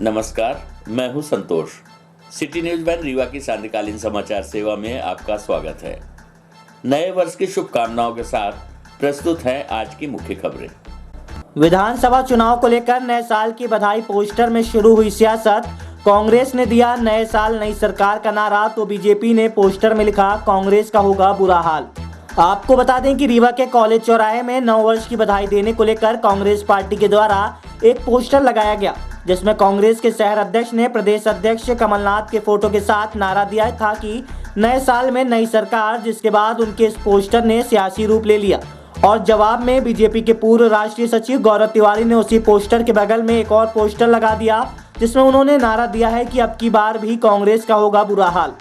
नमस्कार, मैं हूं संतोष। सिटी न्यूज वैन रीवा की सांध्यकालीन समाचार सेवा में आपका स्वागत है। नए वर्ष की शुभकामनाओं के साथ प्रस्तुत हैं आज की मुख्य खबरें। विधानसभा चुनाव को लेकर नए साल की बधाई पोस्टर में शुरू हुई सियासत। कांग्रेस ने दिया नए साल नई सरकार का नारा तो बीजेपी ने पोस्टर में लिखा कांग्रेस का होगा बुरा हाल। आपको बता दें कि रीवा के कॉलेज चौराहे में नव वर्ष की बधाई देने को लेकर कांग्रेस पार्टी के द्वारा एक पोस्टर लगाया गया, जिसमें कांग्रेस के शहर अध्यक्ष ने प्रदेश अध्यक्ष कमलनाथ के फोटो के साथ नारा दिया था कि नए साल में नई सरकार, जिसके बाद उनके इस पोस्टर ने सियासी रूप ले लिया। और जवाब में बीजेपी के पूर्व राष्ट्रीय सचिव गौरव तिवारी ने उसी पोस्टर के बगल में एक और पोस्टर लगा दिया, जिसमें उन्होंने नारा दिया है कि अब की बार भी कांग्रेस का होगा बुरा हाल।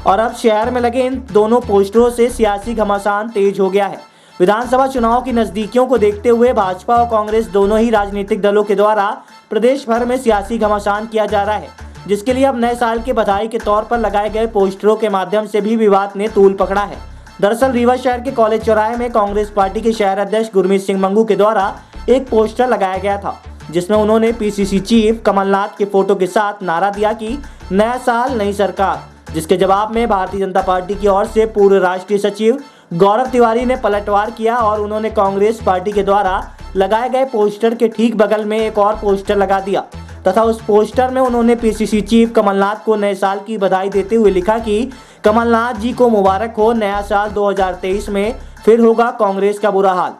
और अब शहर में लगे इन दोनों पोस्टरों से सियासी घमासान तेज हो गया है। विधानसभा चुनाव की नजदीकियों को देखते हुए भाजपा और कांग्रेस दोनों ही राजनीतिक दलों के द्वारा प्रदेश भर में सियासी घमासान किया जा रहा है, जिसके लिए अब नए साल की बधाई के तौर पर लगाए गए पोस्टरों के माध्यम से भी विवाद ने तूल पकड़ा है। दरअसल रीवा शहर के कॉलेज चौराहे में कांग्रेस पार्टी के शहर अध्यक्ष गुरमीत सिंह मंगू के द्वारा एक पोस्टर लगाया गया था, जिसमें उन्होंने पीसीसी चीफ कमलनाथ के फोटो के साथ नारा दिया कि नया साल नई सरकार, जिसके जवाब में भारतीय जनता पार्टी की ओर से पूर्व राष्ट्रीय सचिव गौरव तिवारी ने पलटवार किया और उन्होंने कांग्रेस पार्टी के द्वारा लगाए गए पोस्टर के ठीक बगल में एक और पोस्टर लगा दिया तथा उस पोस्टर में उन्होंने पीसीसी चीफ कमलनाथ को नए साल की बधाई देते हुए लिखा कि कमलनाथ जी को मुबारक हो, नया साल 2023 में फिर होगा कांग्रेस का बुरा हाल।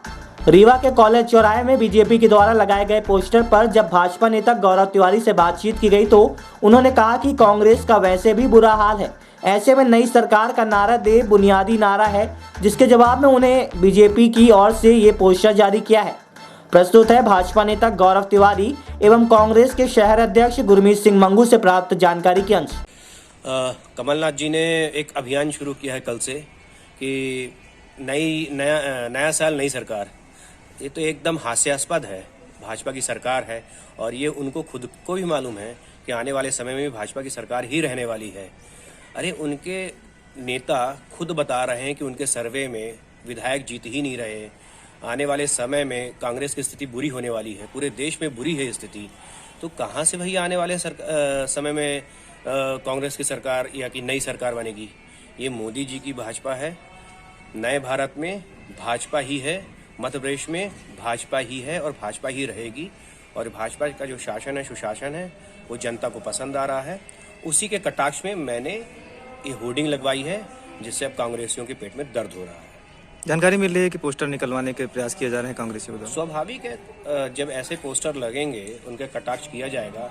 रीवा के कॉलेज चौराहे में बीजेपी के द्वारा लगाए गए पोस्टर पर जब भाजपा नेता गौरव तिवारी से बातचीत की गई तो उन्होंने कहा कि कांग्रेस का वैसे भी बुरा हाल है, ऐसे में नई सरकार का नारा दे बुनियादी नारा है, जिसके जवाब में उन्हें बीजेपी की ओर से ये पोस्टर जारी किया है। प्रस्तुत है भाजपा नेता गौरव तिवारी एवं कांग्रेस के शहर अध्यक्ष गुरमीत सिंह मंगू से प्राप्त जानकारी के अंश। कमलनाथ जी ने एक अभियान शुरू किया है कल से कि नया साल नई सरकार। ये तो एकदम हास्यास्पद है। भाजपा की सरकार है और ये उनको खुद को भी मालूम है कि आने वाले समय में भी भाजपा की सरकार ही रहने वाली है। अरे उनके नेता खुद बता रहे हैं कि उनके सर्वे में विधायक जीत ही नहीं रहे। आने वाले समय में कांग्रेस की स्थिति बुरी होने वाली है, पूरे देश में बुरी है स्थिति। तो कहाँ से भैया आने वाले समय में कांग्रेस की सरकार या कि नई सरकार बनेगी? ये मोदी जी की भाजपा है। नए भारत में भाजपा ही है, मध्य प्रदेश में भाजपा ही है और भाजपा ही रहेगी। और भाजपा का जो शासन है, सुशासन है, वो जनता को पसंद आ रहा है। उसी के कटाक्ष में मैंने ये होर्डिंग लगवाई है, जिससे अब कांग्रेसियों के पेट में दर्द हो रहा है। जानकारी मिल रही है कि पोस्टर निकलवाने के प्रयास किए जा रहे हैं कांग्रेसियों द्वारा। स्वाभाविक है, जब ऐसे पोस्टर लगेंगे, उनके कटाक्ष किया जाएगा,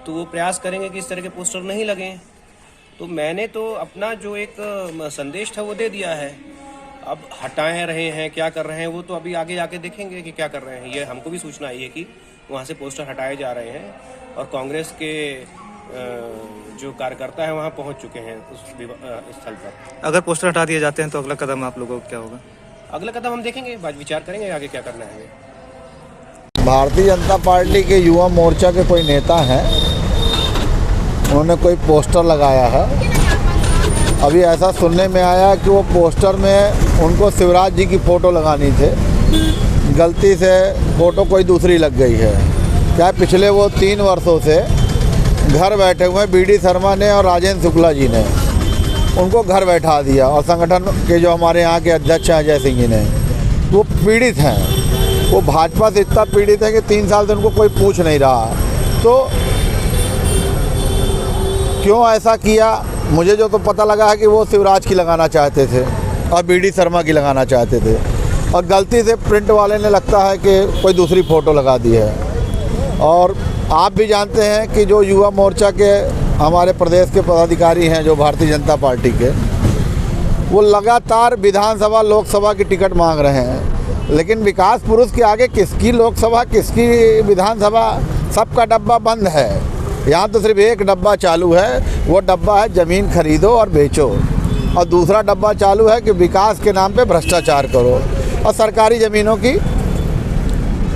तो वो प्रयास करेंगे कि इस तरह के पोस्टर नहीं लगें। तो मैंने तो अपना जो एक संदेश था वो दे दिया है। अब हटाए रहे हैं, क्या कर रहे हैं, वो तो अभी आगे जाके देखेंगे कि क्या कर रहे हैं। ये हमको भी सूचना आई है कि वहाँ से पोस्टर हटाए जा रहे हैं और कांग्रेस के जो कार्यकर्ता है वहाँ पहुँच चुके हैं उस स्थल पर। अगर पोस्टर हटा दिए जाते हैं तो अगला कदम आप लोगों को क्या होगा? अगला कदम हम देखेंगे, बाद विचार करेंगे आगे क्या करना है। भारतीय जनता पार्टी के युवा मोर्चा के कोई नेता हैं, उन्होंने कोई पोस्टर लगाया है। अभी ऐसा सुनने में आया कि वो पोस्टर में उनको शिवराज जी की फ़ोटो लगानी थी, गलती से फ़ोटो कोई दूसरी लग गई है। क्या पिछले वो 3 वर्षों से घर बैठे हुए बीडी शर्मा ने और राजेंद्र शुक्ला जी ने उनको घर बैठा दिया, और संगठन के जो हमारे यहाँ के अध्यक्ष हैं अजय सिंह जी ने, वो पीड़ित हैं। वो भाजपा से इतना पीड़ित है कि 3 साल से उनको कोई पूछ नहीं रहा। तो क्यों ऐसा किया? मुझे जो तो पता लगा है कि वो शिवराज की लगाना चाहते थे और बीडी शर्मा की लगाना चाहते थे, और गलती से प्रिंट वाले ने लगता है कि कोई दूसरी फ़ोटो लगा दी है। और आप भी जानते हैं कि जो युवा मोर्चा के हमारे प्रदेश के पदाधिकारी हैं, जो भारतीय जनता पार्टी के, वो लगातार विधानसभा लोकसभा की टिकट मांग रहे हैं, लेकिन विकास पुरुष के आगे किसकी लोकसभा, किसकी विधानसभा? सबका डब्बा बंद है। यहाँ तो सिर्फ एक डब्बा चालू है, वो डब्बा है ज़मीन खरीदो और बेचो, और दूसरा डब्बा चालू है कि विकास के नाम पे भ्रष्टाचार करो और सरकारी ज़मीनों की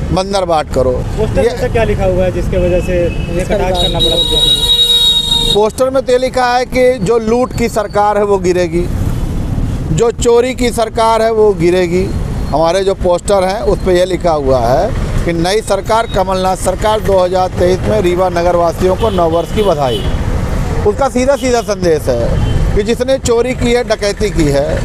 बंदर बाट करो। ये क्या लिखा हुआ है जिसके वजह से ये कटाक्ष करना पड़ा? पोस्टर में तो लिखा है कि जो लूट की सरकार है वो गिरेगी, जो चोरी की सरकार है वो गिरेगी। हमारे जो पोस्टर हैं उस पर यह लिखा हुआ है कि नई सरकार कमलनाथ सरकार 2023 में रीवा नगर वासियों को नववर्ष की बधाई। उसका सीधा सीधा संदेश है कि जिसने चोरी की है, डकैती की है,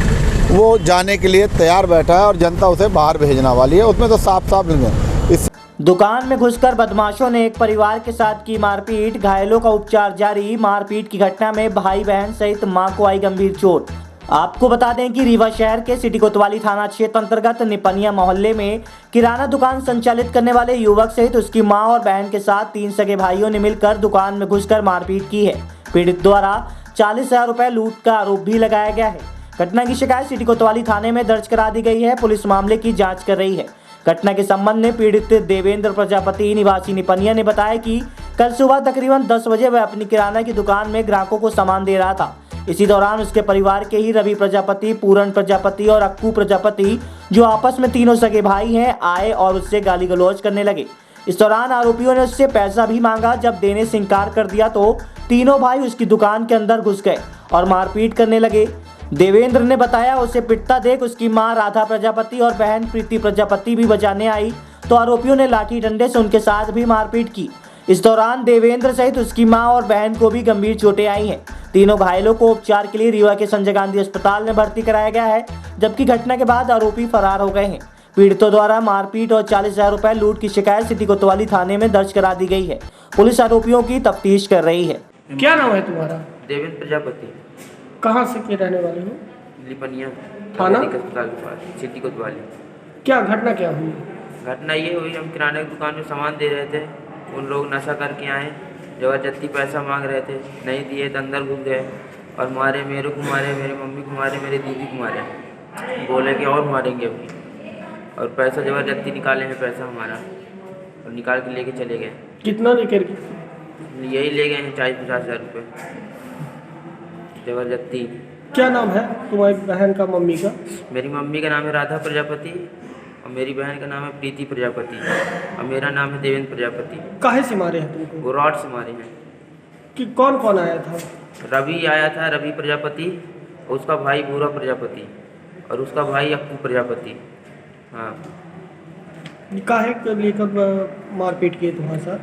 वो जाने के लिए तैयार बैठा है और जनता उसे बाहर भेजना वाली है। उसमें तो साफ साफ इस दुकान में घुसकर बदमाशों ने एक परिवार के साथ की मारपीट, घायलों का उपचार जारी। मारपीट की घटना में भाई बहन सहित मां को आई गंभीर चोट। आपको बता दें कि रीवा शहर के सिटी कोतवाली थाना क्षेत्र अंतर्गत निपनिया मोहल्ले में किराना दुकान संचालित करने वाले युवक सहित उसकी मां और बहन के साथ 3 सगे भाइयों ने मिलकर दुकान में घुसकर मारपीट की है। पीड़ित द्वारा 40,000 रुपए लूट का आरोप भी लगाया गया है। घटना की शिकायत सिटी कोतवाली थाने में दर्ज करा दी गई है। पुलिस मामले की जाँच कर रही है। घटना के संबंध में पीड़ित देवेंद्र प्रजापति निवासी निपनिया ने बताया कि कल सुबह तकरीबन 10 बजे वह अपनी किराना की दुकान में ग्राहकों को सामान दे रहा था। इसी दौरान उसके परिवार के ही रवि प्रजापति, पूरन प्रजापति और अक्कू प्रजापति, जो आपस में तीनों सगे भाई हैं, आए और उससे गाली गलौज करने लगे। इस दौरान आरोपियों ने उससे पैसा भी मांगा। जब देने से इंकार कर दिया तो तीनों भाई उसकी दुकान के अंदर घुस गए और मारपीट करने लगे। देवेंद्र ने बताया उसे पिटता देख उसकी मां राधा प्रजापति और बहन प्रीति प्रजापति भी बचाने आई तो आरोपियों ने लाठी डंडे से उनके साथ भी मारपीट की। इस दौरान देवेंद्र सहित उसकी मां और बहन को भी गंभीर चोटें आई हैं। तीनों घायलों को उपचार के लिए रीवा के संजय गांधी अस्पताल में भर्ती कराया गया है, जबकि घटना के बाद आरोपी फरार हो गए हैं। पीड़ितों द्वारा मारपीट और 40,000 रुपए लूट की शिकायत सिटी कोतवाली थाने में दर्ज करा दी गई है। पुलिस आरोपियों की तफ्तीश कर रही है। क्या नाम है तुम्हारा? देवेंद्र प्रजापति। कहाँ से के रहने वाले हो? लिपनिया थाना? अस्पताल के पास, सिटी कोतवाली। क्या घटना क्या हुई? घटना ये हुई, हम किराने की दुकान में सामान दे रहे थे। उन लोग नशा करके आए, ज़बरदस्ती पैसा मांग रहे थे, नहीं दिए तो अंदर घुस गए और मारे, मेरे को मारे, मेरी मम्मी को मारे, मेरी दीदी को मारे। बोले कि और मारेंगे अभी, और पैसा ज़बरदस्ती निकाले हैं पैसा हमारा और निकाल के लेके चले गए। कितना लेकर? यही ले गए हैं 40-50 हज़ार रुपये ज़बरदस्ती। क्या नाम है तुम्हारी बहन का, मम्मी का? मेरी मम्मी का नाम है राधा प्रजापति और मेरी बहन का नाम है प्रीति प्रजापति और मेरा नाम है देवेंद्र प्रजापति। काहे से मारे हैं तुमको? वो रॉड से मारे हैं। कि कौन कौन आया था? रवि आया था, रवि प्रजापति, उसका भाई भूरा प्रजापति और उसका भाई अक्कू प्रजापति। हाँ। काहे को लेकर मारपीट किए तुम्हारे साथ?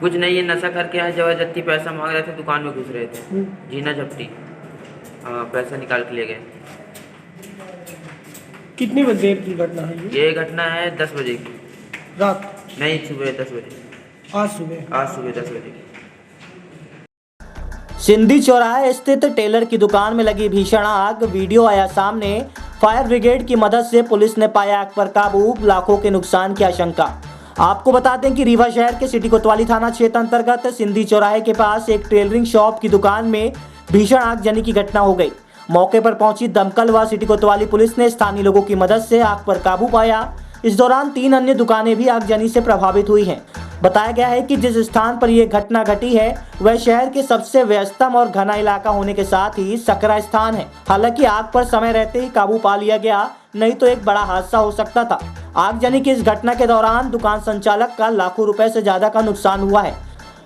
कुछ नहीं, ये नशा करके आए, ज़बरदस्ती पैसा मांग रहे थे, दुकान में घुस रहे थे, जीना झपटी। हाँ, पैसा निकाल के ले गए। कितनी देर की घटना है ये घटना है 10 बजे की। रात? नहीं, सुबह 10 बजे। आज सुबह 10 बजे। सिंधी चौराहे स्थित टेलर की दुकान में लगी भीषण आग। वीडियो आया सामने। फायर ब्रिगेड की मदद से पुलिस ने पाया आग पर काबू। लाखों के नुकसान की आशंका। आपको बता दें कि रीवा शहर के सिटी कोतवाली थाना क्षेत्र अंतर्गत सिंधी चौराहे के पास एक टेलरिंग शॉप की दुकान में भीषण आगजनी की घटना हो गई। मौके पर पहुंची दमकल व सिटी कोतवाली पुलिस ने स्थानीय लोगों की मदद से आग पर काबू पाया। इस दौरान 3 अन्य दुकानें भी आगजनी से प्रभावित हुई हैं। बताया गया है कि जिस स्थान पर यह घटना घटी है वह शहर के सबसे व्यस्तम और घना इलाका होने के साथ ही सकरा स्थान है। हालांकि आग पर समय रहते ही काबू पा लिया गया, नहीं तो एक बड़ा हादसा हो सकता था। आगजनी की इस घटना के दौरान दुकान संचालक का लाखों रुपए से ज्यादा का नुकसान हुआ है।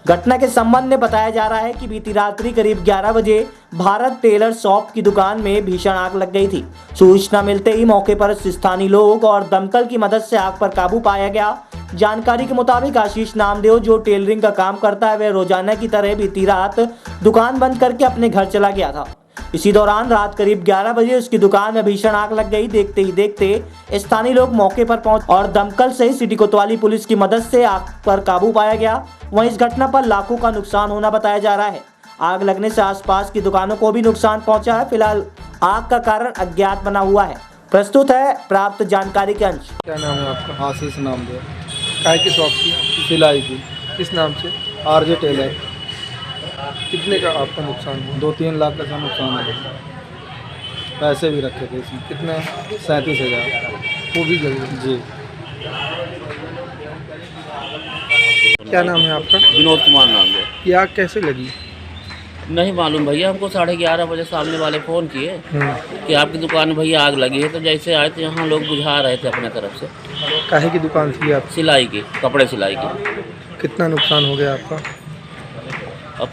घटना के संबंध में बताया जा रहा है कि बीती रात्रि करीब 11 बजे भारत टेलर शॉप की दुकान में भीषण आग लग गई थी। सूचना मिलते ही मौके पर स्थानीय लोग और दमकल की मदद से आग पर काबू पाया गया। जानकारी के मुताबिक आशीष नामदेव, जो टेलरिंग का काम करता है, वह रोजाना की तरह बीती रात दुकान बंद करके अपने घर चला गया था। इसी दौरान रात करीब 11 बजे उसकी दुकान में भीषण आग लग गई। देखते ही देखते स्थानीय लोग मौके पर पहुंच और दमकल से सिटी कोतवाली पुलिस की मदद से आग पर काबू पाया गया। वहीं इस घटना पर लाखों का नुकसान होना बताया जा रहा है। आग लगने से आसपास की दुकानों को भी नुकसान पहुंचा है। फिलहाल आग का कारण अज्ञात बना हुआ है। प्रस्तुत है प्राप्त जानकारी के अंश। क्या नाम है आपका? आशीष नामदेव। काय की शॉप की? सिलाई की। किस नाम से? RJ Taylor. कितने का आपका नुकसान हुआ? 2-3 लाख का नुकसान हुआ। पैसे भी रखे थे इसमें। कितने? 37,000। वो भी जल गए। जी। क्या नाम है आपका? विनोद कुमार नाम है। ये आग कैसे लगी? नहीं मालूम भैया, हमको 11:30 बजे सामने वाले फ़ोन किए कि आपकी दुकान में भैया आग लगी है। तो जैसे आए तो यहाँ लोग बुझा रहे थे अपने तरफ से। काहे की दुकान थी आप? सिलाई की, कपड़े सिलाई की। कितना नुकसान हो गया आपका? अब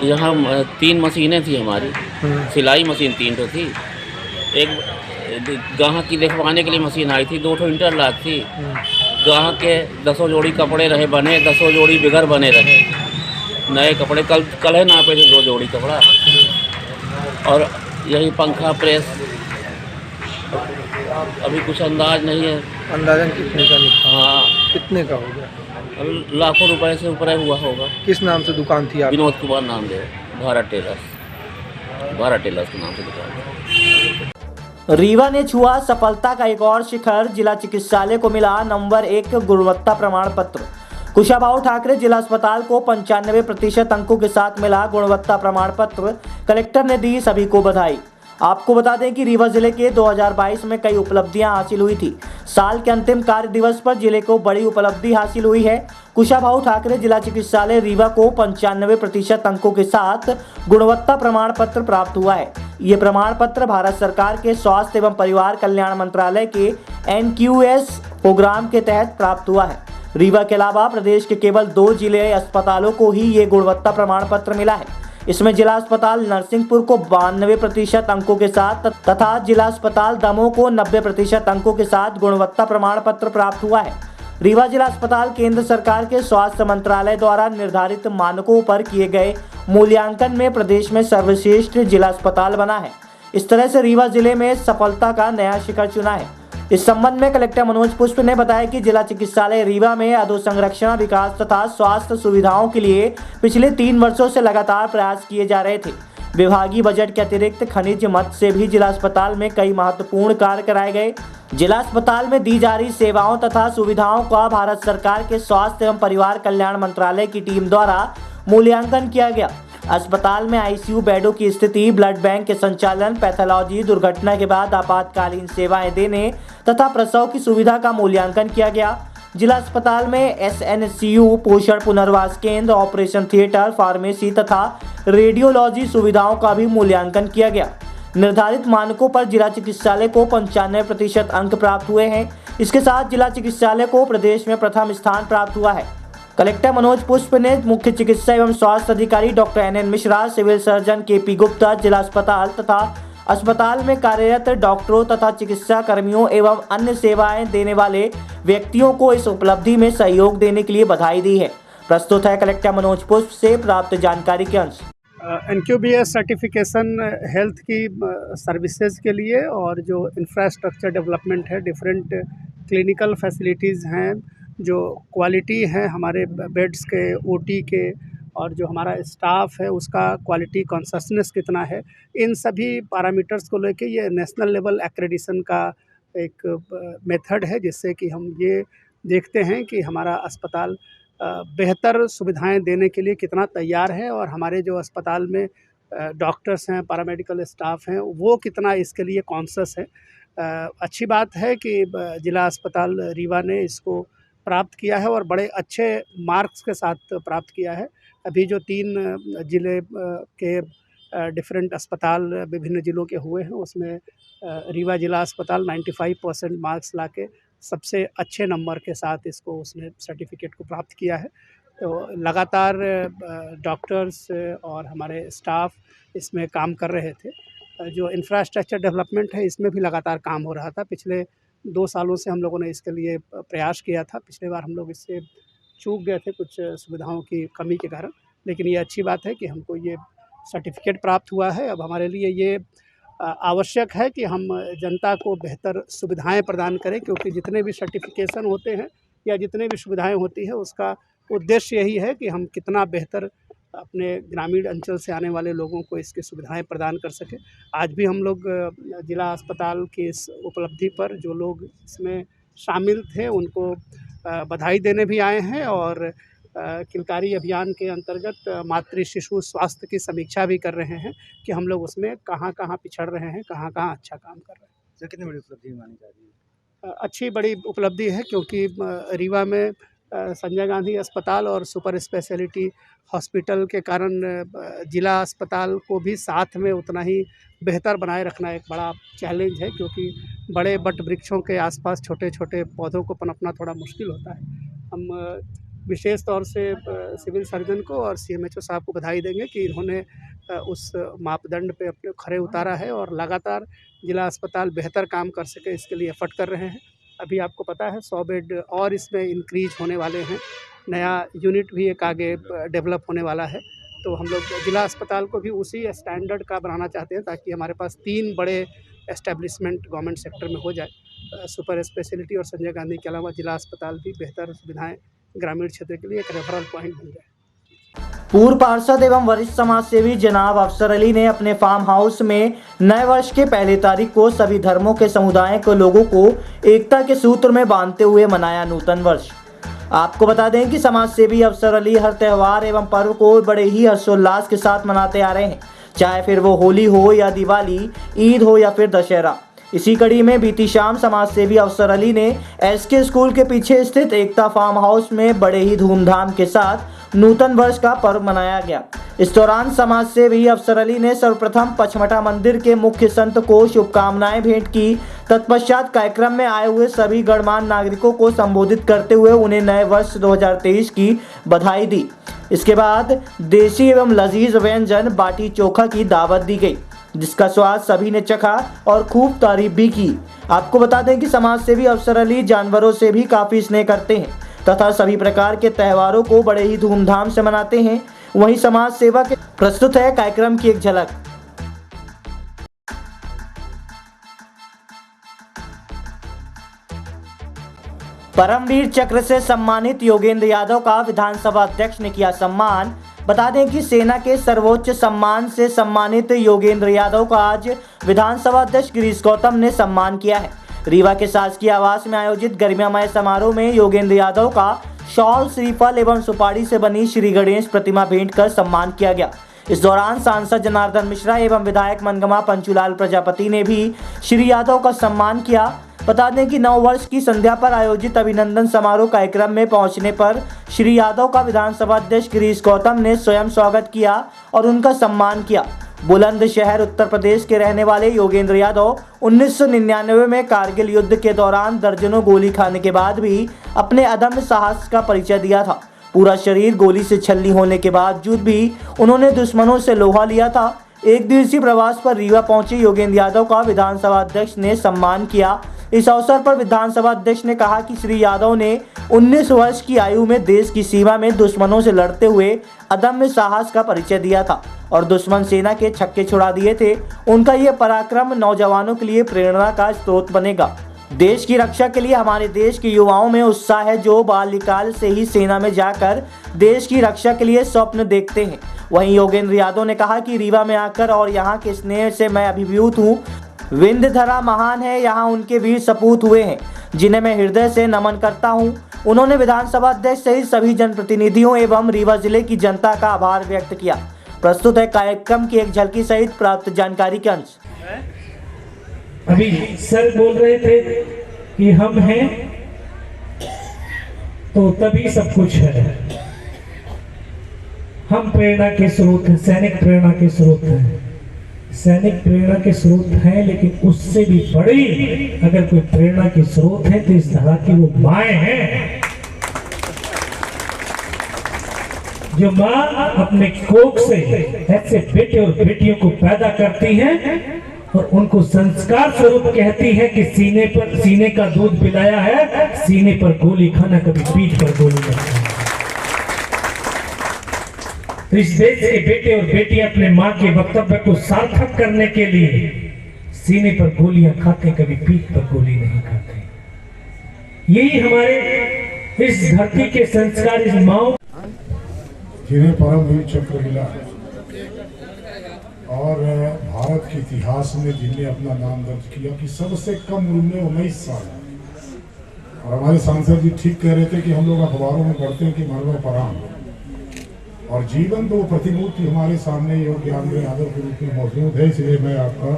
यहाँ 3 मशीनें थी हमारी। सिलाई मशीन 3 तो थी। एक गाहक की देखवाने के लिए मशीन आई थी, 2 इंटरलॉक थी, जहाँ के 10 जोड़ी कपड़े रहे बने, 10 जोड़ी बिगर बने रहे नए कपड़े। कल है नापे थे 2 जोड़ी कपड़ा। और यही पंखा प्रेस अभी कुछ अंदाज नहीं है। अंदाजन कितने का निकला? हाँ, कितने का हो गया? लाखों रुपए से ऊपर हुआ होगा। किस नाम से दुकान थी आप? विनोद कुमार नाम दे, भारत टेलर्स के नाम से दुकान है। रीवा ने छुआ सफलता का एक और शिखर, जिला चिकित्सालय को मिला नंबर 1 गुणवत्ता प्रमाण पत्र। कुशाभाऊ ठाकरे जिला अस्पताल को 95% अंकों के साथ मिला गुणवत्ता प्रमाण पत्र। कलेक्टर ने दी सभी को बधाई। आपको बता दें कि रीवा जिले के 2022 में कई उपलब्धियां हासिल हुई थी। साल के अंतिम कार्य दिवस पर जिले को बड़ी उपलब्धि हासिल हुई है। कुशाभाऊ ठाकरे जिला चिकित्सालय रीवा को 95% अंकों के साथ गुणवत्ता प्रमाण पत्र प्राप्त हुआ है। ये प्रमाण पत्र भारत सरकार के स्वास्थ्य एवं परिवार कल्याण मंत्रालय के NQS प्रोग्राम के तहत प्राप्त हुआ है। रीवा के अलावा प्रदेश के केवल 2 जिले अस्पतालों को ही ये गुणवत्ता प्रमाण पत्र मिला है। इसमें जिला अस्पताल नरसिंहपुर को 92% अंकों के साथ तथा जिला अस्पताल दमोह को 90% अंकों के साथ गुणवत्ता प्रमाण पत्र प्राप्त हुआ है। रीवा जिला अस्पताल केंद्र सरकार के स्वास्थ्य मंत्रालय द्वारा निर्धारित मानकों पर किए गए मूल्यांकन में प्रदेश में सर्वश्रेष्ठ जिला अस्पताल बना है। इस तरह से रीवा जिले में सफलता का नया शिखर चुना है। इस संबंध में कलेक्टर मनोज पुष्प ने बताया कि जिला चिकित्सालय रीवा में अधोसंरचना विकास तथा स्वास्थ्य सुविधाओं के लिए पिछले 3 वर्षों से लगातार प्रयास किए जा रहे थे। विभागीय बजट के अतिरिक्त खनिज मद से भी जिला अस्पताल में कई महत्वपूर्ण कार्य कराए गए। जिला अस्पताल में दी जा रही सेवाओं तथा सुविधाओं का भारत सरकार के स्वास्थ्य एवं परिवार कल्याण मंत्रालय की टीम द्वारा मूल्यांकन किया गया। अस्पताल में ICU बेडों की स्थिति, ब्लड बैंक के संचालन, पैथोलॉजी, दुर्घटना के बाद आपातकालीन सेवाएं देने तथा प्रसव की सुविधा का मूल्यांकन किया गया। जिला अस्पताल में SNCU, पोषण पुनर्वास केंद्र, ऑपरेशन थिएटर, फार्मेसी तथा रेडियोलॉजी सुविधाओं का भी मूल्यांकन किया गया। निर्धारित मानकों पर जिला चिकित्सालय को 95% अंक प्राप्त हुए हैं। इसके साथ जिला चिकित्सालय को प्रदेश में प्रथम स्थान प्राप्त हुआ है। कलेक्टर मनोज पुष्प ने मुख्य चिकित्सा एवं स्वास्थ्य अधिकारी doctor NN Mishra, civil surgeon KP Gupta, जिला अस्पताल तथा अस्पताल में कार्यरत डॉक्टरों तथा चिकित्सा कर्मियों एवं अन्य सेवाएं देने वाले व्यक्तियों को इस उपलब्धि में सहयोग देने के लिए बधाई दी है। प्रस्तुत है कलेक्टर मनोज पुष्प से प्राप्त जानकारी के अंश। NQBS सर्टिफिकेशन हेल्थ की सर्विसेज के लिए और जो इंफ्रास्ट्रक्चर डेवलपमेंट है, डिफरेंट क्लिनिकल फैसिलिटीज़ हैं, जो क्वालिटी है हमारे बेड्स के, OT के, और जो हमारा स्टाफ है उसका क्वालिटी कॉन्शसनेस कितना है, इन सभी पैरामीटर्स को लेके ये नेशनल लेवल एक्रेडिशन का एक मेथड है, जिससे कि हम ये देखते हैं कि हमारा अस्पताल बेहतर सुविधाएं देने के लिए कितना तैयार है और हमारे जो अस्पताल में डॉक्टर्स हैं, पैरामेडिकल स्टाफ हैं, वो कितना इसके लिए कॉन्शस है। अच्छी बात है कि जिला अस्पताल रीवा ने इसको प्राप्त किया है और बड़े अच्छे मार्क्स के साथ प्राप्त किया है। अभी जो 3 ज़िले के डिफरेंट अस्पताल विभिन्न ज़िलों के हुए हैं, उसमें रीवा जिला अस्पताल 95% मार्क्स लाके सबसे अच्छे नंबर के साथ इसको उसने सर्टिफिकेट को प्राप्त किया है। तो लगातार डॉक्टर्स और हमारे स्टाफ इसमें काम कर रहे थे। जो इंफ्रास्ट्रक्चर डेवलपमेंट है, इसमें भी लगातार काम हो रहा था। पिछले 2 सालों से हम लोगों ने इसके लिए प्रयास किया था। पिछले बार हम लोग इससे चूक गए थे कुछ सुविधाओं की कमी के कारण, लेकिन ये अच्छी बात है कि हमको ये सर्टिफिकेट प्राप्त हुआ है। अब हमारे लिए ये आवश्यक है कि हम जनता को बेहतर सुविधाएं प्रदान करें, क्योंकि जितने भी सर्टिफिकेशन होते हैं या जितने भी सुविधाएं होती है, उसका उद्देश्य यही है कि हम कितना बेहतर अपने ग्रामीण अंचल से आने वाले लोगों को इसकी सुविधाएं प्रदान कर सकें। आज भी हम लोग जिला अस्पताल की इस उपलब्धि पर जो लोग इसमें शामिल थे उनको बधाई देने भी आए हैं और किलकारी अभियान के अंतर्गत मातृ शिशु स्वास्थ्य की समीक्षा भी कर रहे हैं कि हम लोग उसमें कहाँ कहाँ पिछड़ रहे हैं, कहाँ कहाँ अच्छा काम कर रहे हैं। सर, कितनी बड़ी उपलब्धि मानी जा रही है? अच्छी बड़ी उपलब्धि है, क्योंकि रीवा में संजय गांधी अस्पताल और सुपर स्पेशलिटी हॉस्पिटल के कारण जिला अस्पताल को भी साथ में उतना ही बेहतर बनाए रखना एक बड़ा चैलेंज है, क्योंकि बड़े बट वृक्षों के आसपास छोटे छोटे पौधों को पनपना थोड़ा मुश्किल होता है। हम विशेष तौर से सिविल सर्जन को और CMHO साहब को बधाई देंगे कि इन्होंने उस मापदंड पे अपने खरे उतारा है और लगातार जिला अस्पताल बेहतर काम कर सके इसके लिए एफर्ट कर रहे हैं। अभी आपको पता है 100 बेड और इसमें इंक्रीज होने वाले हैं। नया यूनिट भी एक आगे डेवलप होने वाला है। तो हम लोग जिला अस्पताल को भी उसी स्टैंडर्ड का बनाना चाहते हैं ताकि हमारे पास 3 बड़े एस्टेब्लिशमेंट गवर्नमेंट सेक्टर में हो जाए। सुपर स्पेशलिटी और संजय गांधी के अलावा जिला अस्पताल भी बेहतर सुविधाएं ग्रामीण क्षेत्र के लिए एक रेफरल पॉइंट बन जाए। पूर्व पार्षद एवं वरिष्ठ समाजसेवी जनाब अफसर अली ने अपने फार्म हाउस में नए वर्ष के पहली तारीख को सभी धर्मों के समुदाय के लोगों को एकता के सूत्र में बांधते हुए मनाया नूतन वर्ष। आपको बता दें कि समाजसेवी अफसर अली हर त्यौहार एवं पर्व को बड़े ही हर्षोल्लास के साथ मनाते आ रहे हैं, चाहे फिर वो होली हो या दिवाली, ईद हो या फिर दशहरा। इसी कड़ी में बीती शाम समाजसेवी अफसर अली ने एसके स्कूल के पीछे स्थित एकता फार्म हाउस में बड़े ही धूमधाम के साथ नूतन वर्ष का पर्व मनाया गया। इस दौरान समाजसेवी अफसर अली ने सर्वप्रथम पचमढ़ा मंदिर के मुख्य संत को शुभकामनाएं भेंट की। तत्पश्चात कार्यक्रम में आए हुए सभी गणमान्य नागरिकों को संबोधित करते हुए उन्हें नए वर्ष 2023 की बधाई दी। इसके बाद देसी एवं लजीज व्यंजन बाटी चोखा की दावत दी गई, जिसका स्वाद सभी ने चखा और खूब तारीफ भी की। आपको बता दें कि समाजसेवी अफसर अली जानवरों से भी काफी स्नेह करते हैं तथा सभी प्रकार के त्योहारों को बड़े ही धूमधाम से मनाते हैं। वहीं समाज सेवा के प्रस्तुत है कार्यक्रम की एक झलक। परमवीर चक्र से सम्मानित योगेंद्र यादव का विधानसभा अध्यक्ष ने किया सम्मान। बता दें कि सेना के सर्वोच्च सम्मान से सम्मानित योगेंद्र यादव का आज विधानसभा अध्यक्ष गिरीश गौतम ने सम्मान किया है। रीवा के शासकीय आवास में आयोजित गरिमामय समारोह में योगेंद्र यादव का शॉल, श्रीफल एवं सुपारी से बनी श्री गणेश प्रतिमा भेंट कर सम्मान किया गया। इस दौरान सांसद जनार्दन मिश्रा एवं विधायक मनगमा पंचूलाल प्रजापति ने भी श्री यादव का सम्मान किया। बता दें कि 9 वर्ष की संध्या पर आयोजित अभिनंदन समारोह कार्यक्रम में पहुंचने पर श्री यादव का विधानसभा अध्यक्ष गिरीश गौतम ने स्वयं स्वागत किया और उनका सम्मान किया। बुलंदशहर उत्तर प्रदेश के रहने वाले योगेंद्र यादव 1999 में कारगिल युद्ध के दौरान दर्जनों गोली खाने के बाद भी अपने अदम्य साहस का परिचय दिया था। पूरा शरीर गोली से छलनी होने के बावजूद भी उन्होंने दुश्मनों से लोहा लिया था। एक दिवसीय प्रवास पर रीवा पहुंचे योगेंद्र यादव का विधानसभा अध्यक्ष ने सम्मान किया। इस अवसर पर विधानसभा अध्यक्ष ने कहा कि श्री यादव ने 19 वर्ष की आयु में देश की सीमा में दुश्मनों से लड़ते हुए अदम्य साहस का परिचय दिया था और दुश्मन सेना के छक्के छुड़ा दिए थे। उनका यह पराक्रम नौजवानों के लिए प्रेरणा का स्रोत बनेगा। देश की रक्षा के लिए हमारे देश के युवाओं में उत्साह है, जो बाल्यकाल से ही सेना में जाकर देश की रक्षा के लिए स्वप्न देखते हैं। वहीं योगेंद्र यादव ने कहा कि रीवा में आकर और यहाँ के स्नेह से मैं अभिभूत हूँ। विंध्यधरा महान है, यहाँ उनके वीर सपूत हुए हैं, जिन्हें मैं हृदय से नमन करता हूँ। उन्होंने विधानसभा अध्यक्ष सहित सभी जनप्रतिनिधियों एवं रीवा जिले की जनता का आभार व्यक्त किया। प्रस्तुत है कार्यक्रम की एक झलकी सहित प्राप्त जानकारी के अंश। अभी सर बोल रहे थे कि हम हैं तो तभी सब कुछ है। हम प्रेरणा के स्रोत हैं, सैनिक प्रेरणा के स्रोत हैं। सैनिक प्रेरणा के स्रोत हैं, लेकिन उससे भी बड़ी अगर कोई प्रेरणा के स्रोत है तो इस धरा की वो माएं हैं, जो माँ अपने कोख से ऐसे बेटे और बेटियों को पैदा करती हैं और उनको संस्कार स्वरूप कहती है कि सीने का दूध पिलाया है, सीने पर गोली खाना, कभी पीठ पर गोली नहीं खाना। तो इस देश के बेटे और बेटियां अपने माँ के वक्तव्य को सार्थक करने के लिए सीने पर गोलियां खाते, कभी पीठ पर गोली नहीं खाते। यही हमारे इस धरती के संस्कार, इस माओ जिन्हें परमवीर चक्र मिला और भारत के इतिहास में जिन्हें अपना नाम दर्ज किया कि सबसे कम उम्र में 19 साल। और हमारे सांसद जी ठीक कह रहे थे कि हम लोग अखबारों में पढ़ते हैं कि मरवा पराम, और जीवन तो प्रतिमूर्ति हमारे सामने योगेंद्र यादव के रूप में मौजूद है। इसलिए मैं आपका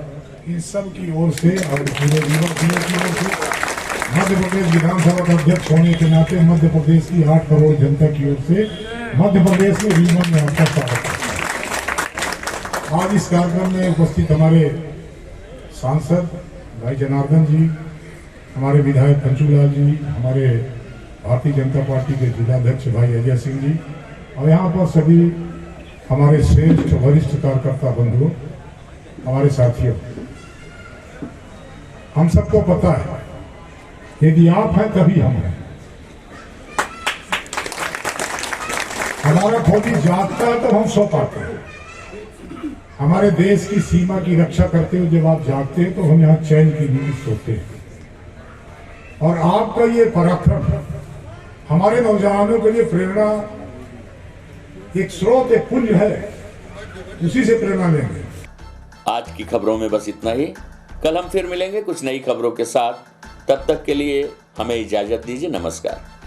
इन सब की ओर से और पूरे रीवा जिले की ओर से मध्य प्रदेश विधानसभा का अध्यक्ष होने के नाते मध्य प्रदेश की 8 करोड़ जनता की ओर से मध्य प्रदेश में रीवा में आपका स्वागत है। आज इस कार्यक्रम में उपस्थित हमारे सांसद भाई जनार्दन जी, हमारे विधायक पंचूलाल जी, हमारे भारतीय जनता पार्टी के जिलाध्यक्ष भाई अजय सिंह जी, और यहाँ पर सभी हमारे श्रेष्ठ वरिष्ठ कार्यकर्ता बंधुओं, हमारे साथियों, हम सबको पता है यदि आप हैं तभी हम हैं। हमारा फौजी जागता है तो हम सो पाते हैं। हमारे देश की सीमा की रक्षा करते हुए जब आप जागते हैं तो हम यहाँ चैन की नींद सोते हैं। और आपका ये पराक्रम हमारे नौजवानों के लिए प्रेरणा, एक स्रोत, एक पुंज है, उसी से प्रेरणा लेंगे। आज की खबरों में बस इतना ही। कल हम फिर मिलेंगे कुछ नई खबरों के साथ। तब तक के लिए हमें इजाजत दीजिए। नमस्कार।